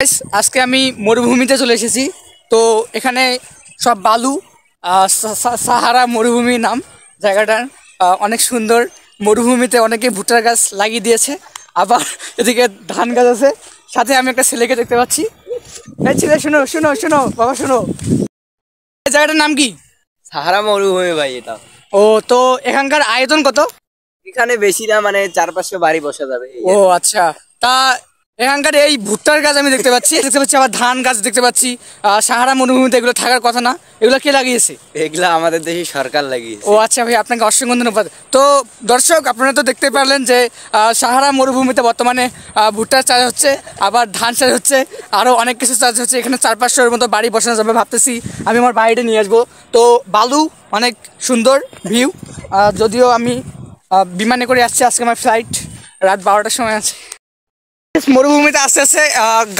Guys, আজকে আমি মরুভূমিতে চলে এসেছি। তো এখানে সব বালু, সাহারা মরুভূমি নাম জায়গাটার। অনেক সুন্দর। মরুভূমিতে অনেকে ভুট্টার গাছ লাগিয়ে দিয়েছে, আবার এদিকে ধান গাছ আছে। সাথে আমি একটা ছেলেকে দেখতে পাচ্ছি। এই ছেলে, শোনো শোনো শোনো বাবা, শোনো। এই জায়গাটার নাম কি? সাহারা মরুভূমি ভাই এটা। ও, তো এখানকার আয়তন কত? এখানে বেশি না, মানে 4-500 বাড়ি বসা যাবে। ও আচ্ছা। তা এখানকার এই ভুট্টার গাছ আমি দেখতে পাচ্ছি, আবার ধান গাছ দেখতে পাচ্ছি। সাহারা মরুভূমিতে এগুলো থাকার কথা না, এগুলো কে লাগিয়েছে? এগুলা আমাদের দেশে সরকার লাগিয়েছে। ও আচ্ছা ভাই, আপনাকে অসংখ্য ধন্যবাদ। তো দর্শক, আপনারা তো দেখতে পারলেন যে সাহারা মরুভূমিতে বর্তমানে ভুট্টার চাষ হচ্ছে, আবার ধান চাষ হচ্ছে, আরও অনেক কিছু চাষ হচ্ছে। এখানে 400-500-এর মতো বাড়ি বসানো যাবে। ভাবতেছি আমি আমার বাড়িটা নিয়ে আসবো। তো বালু, অনেক সুন্দর ভিউ। যদিও আমি বিমানে করে আসছি, আজকে আমার ফ্লাইট রাত 12টার সময় আছে। মরুভূমিতে আস্তে আস্তে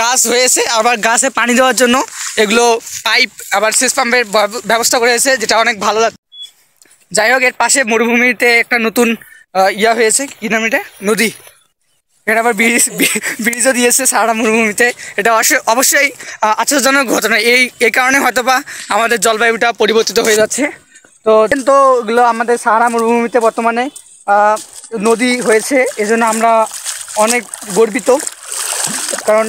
গাছ হয়েছে, আবার গাছে পানি দেওয়ার জন্য এগুলো পাইপ, আবার সেচ পাম্পের ব্যবস্থা করেছে, যেটা অনেক ভালো লাগে। যাই হোক, এর পাশে মরুভূমিতে একটা নতুন ইয়া হয়েছে, কি নাম এটা, নদী। এটা আবার ব্রিজও দিয়েছে সাহারা মরুভূমিতে। এটা অবশ্যই আশ্চর্যজনক ঘটনা। এই কারণে হয়তোবা আমাদের জলবায়ুটা পরিবর্তিত হয়ে যাচ্ছে। তো কিন্তু এগুলো আমাদের সাহারা মরুভূমিতে বর্তমানে নদী হয়েছে, এজন্য আমরা অনেক গর্বিত। কারণ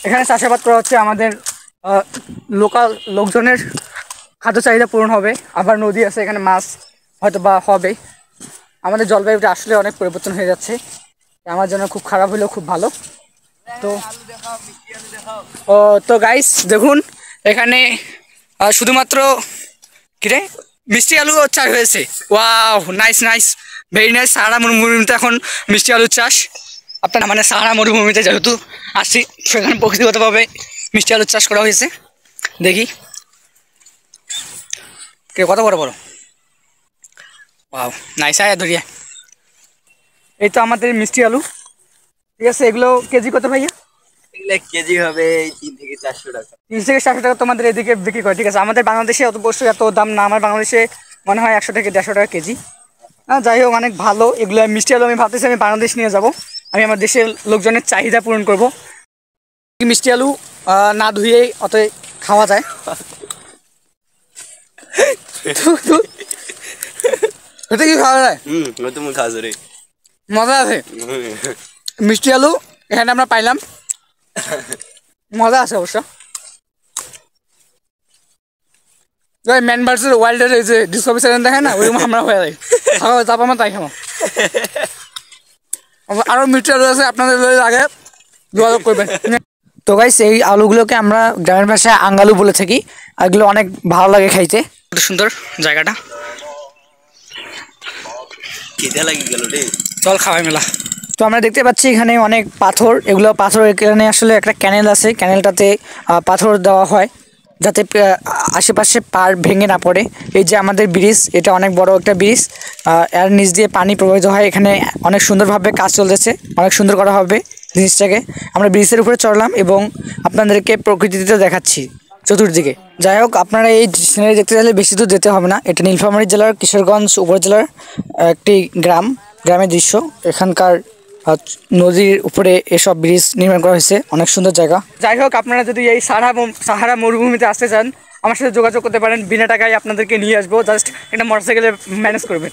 এখানে চাষাবাদ করা হচ্ছে, আমাদের লোকাল লোকজনের খাদ্য চাহিদা পূরণ হবে। আবার নদী আছে, এখানে মাছ হয়তো বা হবে। আমাদের জলবায়ুটা আসলে অনেক পরিবর্তন হয়ে যাচ্ছে, আমার জন্য খুব খারাপ হলেও খুব ভালো। তো তো গাইস দেখুন, এখানে শুধুমাত্র কিরে মিষ্টি আলু চাষ হয়েছে। Wow, nice nice, very nice. Sahara মরুভূমিতে এখন মিষ্টি আলুর চাষ। আপনার মানে সাহারা মরুভূমিতে যেহেতু আসছি, সেখানে প্রকৃতিগতভাবে মিষ্টি আলুর চাষ করা হয়েছে। দেখি কে কত বড় বড়। Wow, nice. আয় ধরিয়া, এই তো আমাদের মিষ্টি আলু। ঠিক আছে, এগুলো কেজি কত ভাইয়া? এগুলা কেজি হবে 300-400 টাকা। 300-400 টাকা তোমাদের এদিকে বিক্রি করে? ঠিক আছে, আমাদের বাংলাদেশে অবশ্য এত দাম না। আমার বাংলাদেশে মনে হয় 100-150 টাকা কেজি। যাই হোক, অনেক ভালো এগুলো মিষ্টি আলু। আমি ভাবতেছি আমি বাংলাদেশ নিয়ে যাব, আমি আমার দেশের লোকজনের চাহিদা পূরণ করব। মিষ্টি আলু না ধুয়েই অত খাওয়া যায়। এটা কি খাওয়া যায়? তুমি খাওয়া রে, মজা আছে। মিষ্টি আলু এখানে আমরা পাইলাম, মজা আছে অবশ্য। ম্যান ভার্সেস ওয়াইল্ডের এই যে ডিসকভারি চ্যানেল দেখে না, ওইরকম আমরা হয়ে যাই। খাওয়া তারপর আমরা তাই খাবো। আরও মিষ্টি আলু আছে, আপনাদের আগে যোগাযোগ করবেন। তো গাইস, এই আলুগুলোকে আমরা গ্রামের ভাষায় আঙ্গালু বলে থাকি। এগুলো অনেক ভালো লাগে খাইতে। সুন্দর জায়গাটা, খিদে লাগি গেল রে, চল খাওয়াই মেলা। তো আমরা দেখতে পাচ্ছি এখানে অনেক পাথর। এগুলো পাথর, এখানে আসলে একটা ক্যানেল আছে, ক্যানেলটাতে পাথর দেওয়া হয় যাতে আশেপাশে পার ভেঙে না পড়ে। এই যে আমাদের ব্রিজ, এটা অনেক বড় একটা ব্রিজ, এর নিচ দিয়ে পানি প্রবাহিত হয়। এখানে অনেক সুন্দরভাবে কাজ চলতেছে, অনেক সুন্দর করা হবে জিনিসটাকে। আমরা ব্রিজের উপরে চড়লাম এবং আপনাদেরকে প্রকৃতিতে দেখাচ্ছি চতুর্দিকে। যাই হোক, আপনারা এই সিনারি দেখতে চাইলে বেশি দূর যেতে হবে না। এটা নীলফামারী জেলার কিশোরগঞ্জ উপজেলার একটি গ্রামের দৃশ্য। এখানকার নদীর উপরে এসব ব্রিজ নির্মাণ করা হয়েছে, অনেক সুন্দর জায়গা। যাই হোক, আপনারা যদি এই সাহারা মরুভূমিতে আসতে চান, আমার সাথে যোগাযোগ করতে পারেন। বিনা টাকায় আপনাদেরকে নিয়ে আসবো, জাস্ট একটা মোটরসাইকেলে ম্যানেজ করবেন।